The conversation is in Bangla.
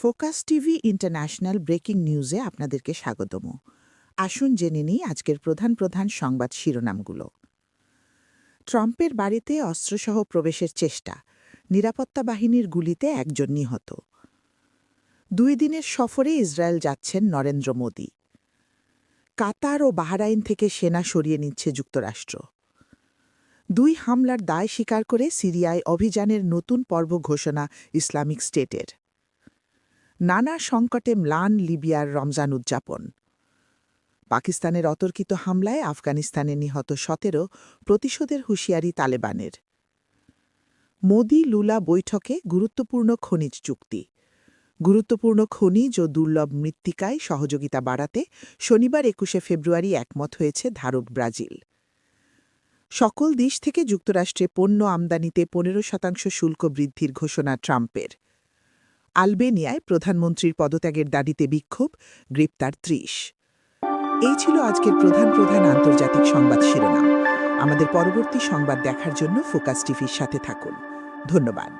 ফোকাস টিভি ইন্টারন্যাশনাল ব্রেকিং নিউজে আপনাদেরকে স্বাগতম। আসুন জেনে নিই আজকের প্রধান প্রধান সংবাদ শিরোনামগুলো। ট্রাম্পের বাড়িতে অস্ত্রসহ প্রবেশের চেষ্টা, নিরাপত্তা বাহিনীর গুলিতে একজন নিহত। 2 দিনের সফরে ইসরায়েল যাচ্ছেন নরেন্দ্র মোদি। কাতার ও বাহরাইন থেকে সেনা সরিয়ে নিচ্ছে যুক্তরাষ্ট্র। 2 হামলার দায় স্বীকার করে সিরিয়ায় অভিযানের নতুন পর্ব ঘোষণা ইসলামিক স্টেটের। নানা সংকটে ম্লান লিবিয়ার রমজান উদযাপন। পাকিস্তানের অতর্কিত হামলায় আফগানিস্তানে নিহত 17, প্রতিশোধের হুঁশিয়ারি তালেবানের। মোদি লুলা বৈঠকে গুরুত্বপূর্ণ খনিজ চুক্তি। গুরুত্বপূর্ণ খনিজ ও দুর্লভ মৃত্তিকায় সহযোগিতা বাড়াতে শনিবার 21 ফেব্রুয়ারি একমত হয়েছে ধারক ব্রাজিল। সকল দেশ থেকে যুক্তরাষ্ট্রে পণ্য আমদানিতে 15% শুল্ক বৃদ্ধির ঘোষণা ট্রাম্পের। আলবেনিয়ায় প্রধানমন্ত্রীর পদত্যাগের দাবিতে বিক্ষোভ, গ্রেপ্তার 30। এই ছিল আজকের প্রধান প্রধান আন্তর্জাতিক সংবাদ শিরোনাম। আমাদের পরবর্তী সংবাদ দেখার জন্য ফোকাস টিভির সাথে থাকুন। ধন্যবাদ।